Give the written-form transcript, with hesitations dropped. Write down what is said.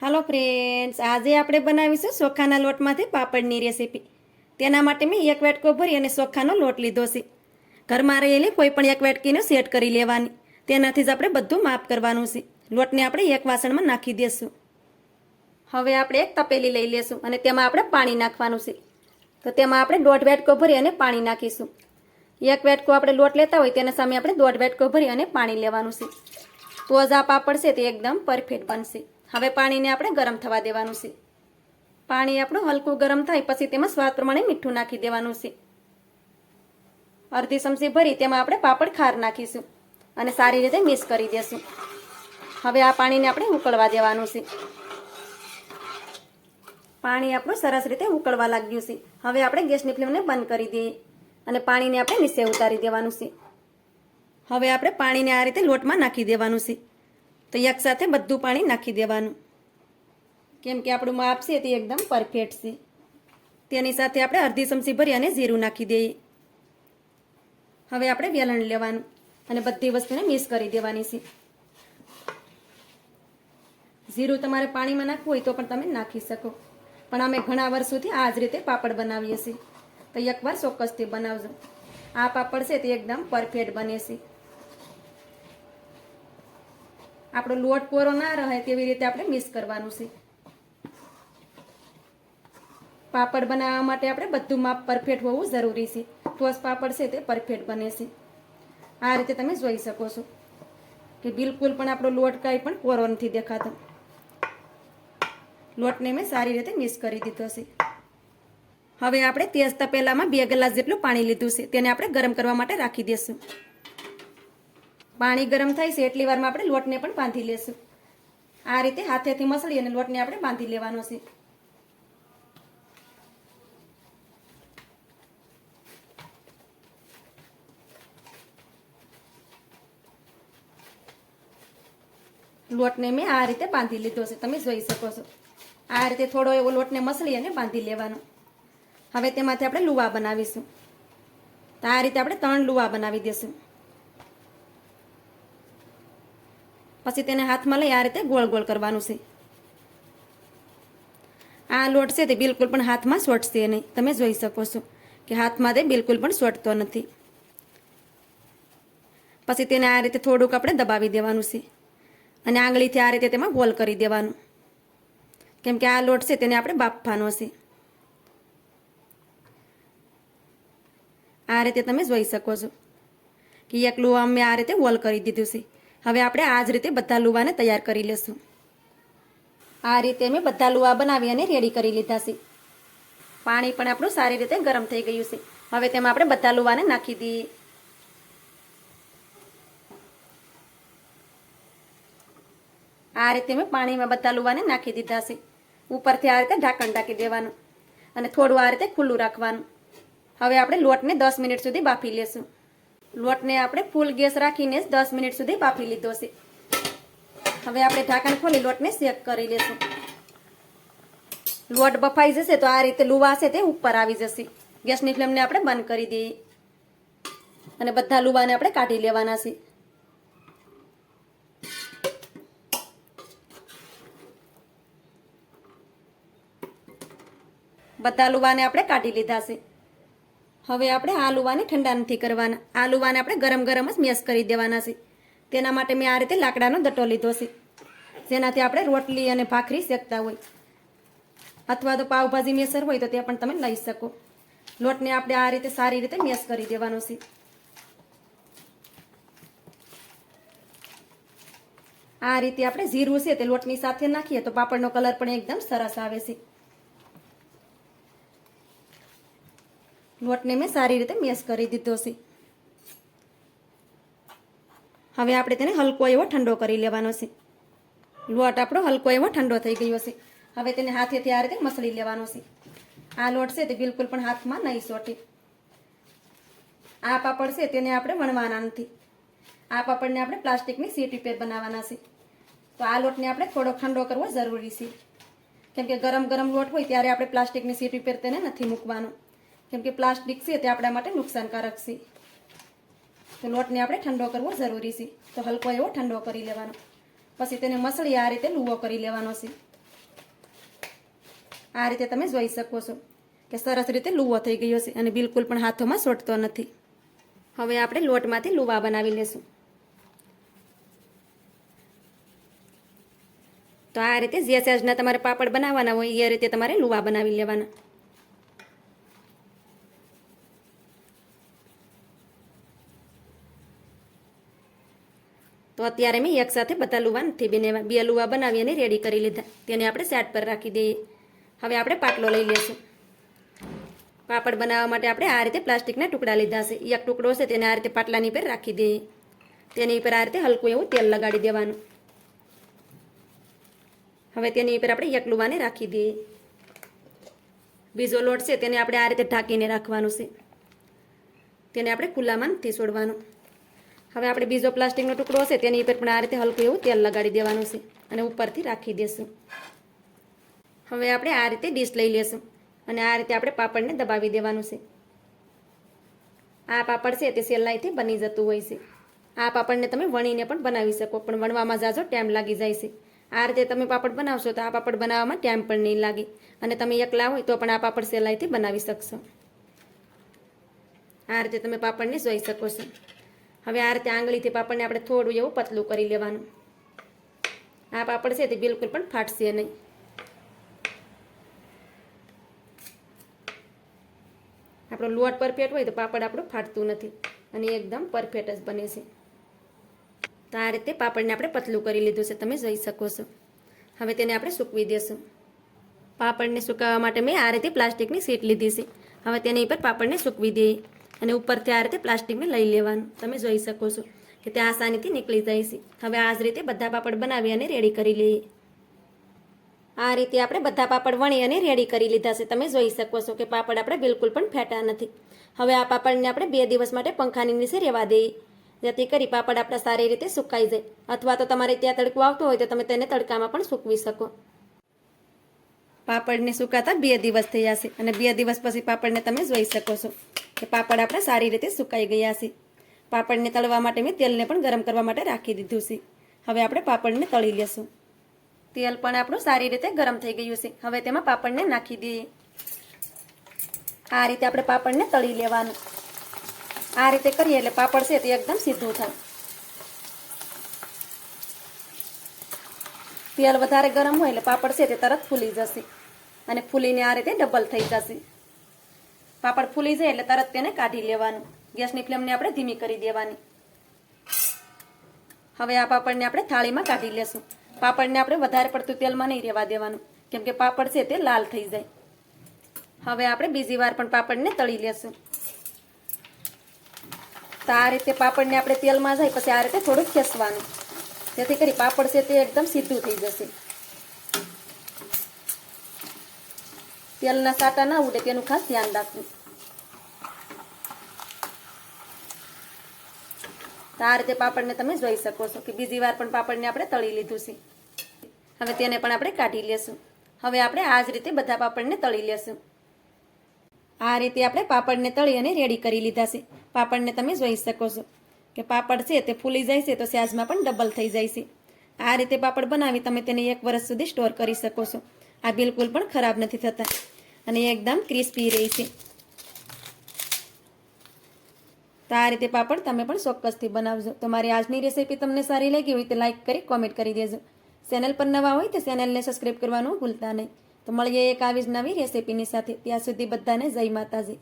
હાલો friends, આજે આપણે બનાવીશું ચોખાના લોટમાંથી પાપડની રેસીપી. તેના માટે મેં એક વાટકો ભરી અને ચોખાનો લોટ લીધો છે. ઘરમાં રહેલી કોઈ પણ એક વાટકીને સેટ કરી લેવાની. તેનાથી જ આપણે બધું માપ કરવાનું છે. લોટને આપણે એક વાસણમાં નાખી દઈશું. હવે આપણે એક તપેલી લઈ લેશું અને તેમાં આપણે પાણી નાખવાનું છે. તો તેમાં આપણે 1.5 વાટકો ભરી અને પાણી નાખીશું. એક વાટકો આપણે લોટ લેતા હોય તેના સામે આપણે 1.5 વાટકો ભરી અને પાણી લેવાનું છે. તો જ આ પાપડ છે તે એકદમ પરફેક્ટ બનશે. હવે પાણીને આપણે ગરમ થવા દેવાનું છે. પાણી આપણું હલકું ગરમ થાય પછી તેમાં સ્વાદ પ્રમાણે મીઠું નાખી દેવાનું છે. અડધી ચમચી ભરી તેમાં આપણે પાપડ ખાર નાખીશું અને સારી રીતે મિક્સ કરી દઈશું. હવે આ પાણીને આપણે ઉકળવા દેવાનું છે. પાણી આપણું સરસ રીતે ઉકળવા લાગ્યું છે. હવે આપણે ગેસની ફ્લેમને બંધ કરી દઈએ અને પાણીને આપણે નીચે ઉતારી દેવાનું છે. હવે આપણે પાણીને આ રીતે લોટમાં નાખી દેવાનું છે. તો એકસાથે બધું પાણી નાખી દેવાનું, કેમ કે આપણું માપ છે તે એકદમ પરફેક્ટ છે. તેની સાથે આપણે અડધી ચમચી ભરી અને જીરું નાખી દઈએ. હવે આપણે વેલણ લેવાનું અને બધી વસ્તુને મિક્સ કરી દેવાની છે. જીરું તમારે પાણીમાં નાખવું હોય તો પણ તમે નાખી શકો, પણ અમે ઘણા વર્ષોથી આ જ રીતે પાપડ બનાવીએ છીએ. તો એકવાર ચોક્કસથી બનાવજો. આ પાપડ છે તે એકદમ પરફેક્ટ બને છે. આપણો લોટ કોરો ના રહે તેવી રીતે આપણે મિક્સ કરવાનું છે. પાપડ બનાવવા માટે આપણે બધું માપ પરફેક્ટ હોવું જરૂરી છે. તો જ પાપડ છે તે પરફેક્ટ બને છે. આ રીતે તમે જોઈ શકો છો કે બિલકુલ પણ આપણો લોટ કાંઈ પણ કોરો નથી દેખાતો. લોટને મેં સારી રીતે મિક્સ કરી દીધો છે. હવે આપણે તેજ તપેલામાં 2 ગ્લાસ જેટલું પાણી લીધું છે. તેને આપણે ગરમ કરવા માટે રાખી દઈશું. પાણી ગરમ થાય છે એટલી વારમાં આપણે લોટને પણ બાંધી લેશું. આ રીતે હાથેથી મસળી અને લોટને આપણે બાંધી લેવાનો છે. લોટને મેં આ રીતે બાંધી લીધો છે, તમે જોઈ શકો છો. આ રીતે થોડો એવો લોટને મસળી અને બાંધી લેવાનો. હવે તેમાંથી આપણે લુવા બનાવીશું. તો આ રીતે આપણે 3 લુવા બનાવી દઈશું. પછી તેને હાથમાં લઈ આ રીતે ગોળ ગોળ કરવાનું છે. આ લોટ છે તે બિલકુલ પણ હાથમાં ચોંટશે નહીં. તમે જોઈ શકો છો કે હાથમાં તે બિલકુલ પણ ચોંટતો નથી. પછી તેને આ રીતે થોડુંક આપણે દબાવી દેવાનું છે અને આંગળીથી આ રીતે તેમાં ગોલ કરી દેવાનું, કેમ કે આ લોટ છે તેને આપણે બાફવાનો છે. આ રીતે તમે જોઈ શકો છો કે એક લુવા મેં આ રીતે ગોલ કરી દીધું છે. હવે આપણે આ જ રીતે બધા લુવાને તૈયાર કરી લેશું. આ રીતે મેં બધા લુવા બનાવી અને રેડી કરી લીધા છે. પાણી પણ આપણું સારી રીતે ગરમ થઈ ગયું છે. હવે તેમાં આપણે બધા લુવાને નાખી દઈએ. આ રીતે મેં પાણીમાં બધા લુવાને નાખી દીધા છે. ઉપરથી આ રીતે ઢાંકણ ઢાંકી દેવાનું અને થોડું આ રીતે ખુલ્લું રાખવાનું. હવે આપણે લોટને 10 મિનિટ સુધી બાફી લેશું. લોટને આપણે ફૂલ ગેસ રાખીને 10 મિનિટ સુધી બાફી લીધો છે. હવે આપણે ઢાંકણ ખોલી લોટને શેક કરી લેશું. લોટ બફાઈ જશે તો આ રીતે લુવા છે તે ઉપર આવી જશે. ગેસની ફ્લેમને આપણે બંધ કરી દઈએ અને બધા લુવાને આપણે કાઢી લેવાના છે. બધા લુવાને આપણે કાઢી લીધા છે. હવે આપણે આ લુવાને ઠંડા નથી કરવાના. આ લુવાને આપણે ગરમ ગરમ જ મેશ કરી દેવાના છે. તેના માટે મેં આ રીતે લાકડાનો દટો લીધો છે, જેનાથી આપણે રોટલી અને ભાખરી શેકતા હોય, અથવા તો પાવભાજી મેસર હોય તો તે પણ તમે લઈ શકો. લોટને આપણે આ રીતે સારી રીતે મેશ કરી દેવાનો છે. આ રીતે આપણે જીરું છે તે લોટની સાથે નાખીએ તો પાપડનો કલર પણ એકદમ સરસ આવે છે. લોટને મેં સારી રીતે મેશ કરી દીધો છે. હવે આપણે તેને હલકો એવો ઠંડો કરી લેવાનો છે. લોટ આપણો હલકો એવો ઠંડો થઈ ગયો છે. હવે તેને હાથેથી આ રીતે મસળી લેવાનો છે. આ લોટ છે તે બિલકુલ પણ હાથમાં નહીં ચોંટે. આ પાપડ છે તેને આપણે વણવાના નથી. આ પાપડને આપણે પ્લાસ્ટિકની શીટ ઉપર બનાવવાના છે. તો આ લોટને આપણે થોડો ઠંડો કરવો જરૂરી છે, કેમ કે ગરમ ગરમ લોટ હોય ત્યારે આપણે પ્લાસ્ટિકની શીટ ઉપર તેને નથી મૂકવાનો, કેમ કે પ્લાસ્ટિક છે તે આપણા માટે નુકસાનકારક છે. તો લોટને આપણે ઠંડો કરવો જરૂરી છે. તો હલકો એવો ઠંડો કરી લેવાનો. પછી તેને મસળી આ રીતે લુવો કરી લેવાનો છે. આ રીતે તમે જોઈ શકો છો કે સરસ રીતે લુવો થઈ ગયો છે અને બિલકુલ પણ હાથોમાં સોટતો નથી. હવે આપણે લોટમાંથી લુવા બનાવી લેશું. તો આ રીતે જે સાઈઝના તમારે પાપડ બનાવવાના હોય એ રીતે તમારે લુવા બનાવી લેવાના. તો અત્યારે મેં એકસાથે બધા લુવા નથી બનાવ્યા, 2 લુવા બનાવી અને રેડી કરી લીધા. તેને આપણે સાઈડ પર રાખી દઈએ. હવે આપણે પાટલો લઈ લેશું. પાપડ બનાવવા માટે આપણે આ રીતે પ્લાસ્ટિકના ટુકડા લીધા છે. એક ટુકડો છે તેને આ રીતે પાટલાની પર રાખી દઈએ. તેની ઉપર આ રીતે હલકું એવું તેલ લગાડી દેવાનું. હવે તેની ઉપર આપણે એક લુવાને રાખી દઈએ. બીજો લોટ છે તેને આપણે આ રીતે ઢાંકીને રાખવાનું છે. તેને આપણે ખુલ્લામાં નથી છોડવાનું. હવે આપણે બીજો પ્લાસ્ટિકનો ટુકડો છે તેની ઉપર પણ આ રીતે હલકું એવું તેલ લગાડી દેવાનું છે અને ઉપરથી રાખી દેશું. હવે આપણે આ રીતે ડીશ લઈ લેશું અને આ રીતે આપણે પાપડને દબાવી દેવાનું છે. આ પાપડ છે તે સહેલાઈથી બની જતું હોય છે. આ પાપડને તમે વણીને પણ બનાવી શકો, પણ વણવામાં જાજો ટાઈમ લાગી જાય છે. આ રીતે તમે પાપડ બનાવશો તો આ પાપડ બનાવવામાં ટાઈમ પણ નહીં લાગે અને તમે એકલા હોય તો પણ આ પાપડ સહેલાઈથી બનાવી શકશો. આ રીતે તમે પાપડને જોઈ શકો છો. હવે આ રીતે આંગળીથી પાપડને આપણે થોડું એવું પતલું કરી લેવાનું. આ પાપડ છે તે બિલકુલ પણ ફાટશે નહીં. આપણો લોટ પરફેક્ટ હોય તો પાપડ આપણું ફાટતું નથી અને એકદમ પરફેક્ટ જ બને છે. તો આ રીતે પાપડને આપણે પતલું કરી લીધું છે, તમે જોઈ શકો છો. હવે તેને આપણે સૂકવી દેશું. પાપડને સુકાવવા માટે મેં આ રીતે પ્લાસ્ટિકની શીટ લીધી છે. હવે તેની ઉપર પાપડને સૂકવી દઈએ અને ઉપરથી આ રીતે પ્લાસ્ટિકને લઈ લેવાનું. તમે જોઈ શકો છો કે તે આસાનીથી નીકળી જાય છે. હવે આ જ રીતે બધા પાપડ બનાવી અને રેડી કરી લઈએ. આ રીતે આપણે બધા પાપડ વણી અને રેડી કરી લીધા છે. તમે જોઈ શકો છો કે પાપડ આપણે બિલકુલ પણ ફેટા નથી. હવે આ પાપડને આપણે 2 દિવસ માટે પંખાની નીચે રહેવા દઈએ, જેથી કરી પાપડ આપણા સારી રીતે સુકાઈ જાય. અથવા તો તમારે ત્યાં તડકો આવતો હોય તો તમે તેને તડકામાં પણ સૂકવી શકો. પાપડને સુકાતા 2 દિવસ થયા છે અને 2 દિવસ પછી પાપડને તમે જોઈ શકો છો કે પાપડ આપણા સારી રીતે સુકાઈ ગયા છે. પાપડને તળવા માટે મેં તેલને પણ ગરમ કરવા માટે રાખી દીધું છે. હવે આપણે પાપડને તળી લેશું. તેલ પણ આપણું સારી રીતે ગરમ થઈ ગયું છે. હવે તેમાં પાપડને નાખી દઈએ. આ રીતે આપણે પાપડને તળી લેવાનું. આ રીતે કરીએ એટલે પાપડ છે તે એકદમ સીધું થાય. તેલ વધારે ગરમ હોય એટલે પાપડ છે તે તરત ફૂલી જશે અને ફૂલીને આ રીતે ડબલ થઈ જશે. પાપડ ફૂલી જાય એટલે તરત તેને કાઢી લેવાનું. ગેસની ફ્લેમને આપણે ધીમી કરી દેવાની. હવે આ પાપડને આપણે થાળીમાં કાઢી લેશું. પાપડને આપણે વધારે પડતું તેલમાં નહીં રહેવા દેવાનું, કેમ કે પાપડ છે તે લાલ થઈ જાય. હવે આપણે બીજી વાર પણ પાપડને તળી લેશું. તો આ રીતે પાપડને આપણે તેલમાં જાય પછી આ રીતે થોડુંક ખેંચવાનું, જેથી કરી પાપડ છે તે એકદમ સીધું થઈ જશે. તેલના સાટા ના ઉડે તેનું ખાસ ધ્યાન રાખવું. તો આ રીતે પાપડને તમે જોઈ શકો છો કે બીજી વાર પણ પાપડને આપણે તળી લીધું છે. હવે તેને પણ આપણે કાઢી લેશું. હવે આપણે આ જ રીતે બધા પાપડને તળી લેશું. આ રીતે આપણે પાપડને તળી અને રેડી કરી લીધા છે. પાપડને તમે જોઈ શકો છો કે પાપડ છે તે ફૂલી જાય છે તો સાઈઝમાં પણ ડબલ થઈ જાય છે. આ રીતે પાપડ બનાવી તમે તેને 1 વર્ષ સુધી સ્ટોર કરી શકો છો. આ બિલકુલ પણ ખરાબ નથી થતા અને એકદમ ક્રિસ્પી રહે છે. તો આ રીતે પાપડ તમે પણ ચોક્કસથી બનાવજો. તો મારી આજની રેસીપી તમને સારી લાગી હોય તો લાઈક કરી કોમેન્ટ કરી દેજો. ચેનલ પર નવા હોય તો ચેનલને સબસ્ક્રાઈબ કરવાનું ભૂલતા નહીં. તો મળીએ એક આવી જ નવી રેસીપીની સાથે. ત્યાં સુધી બધાને જય માતાજી.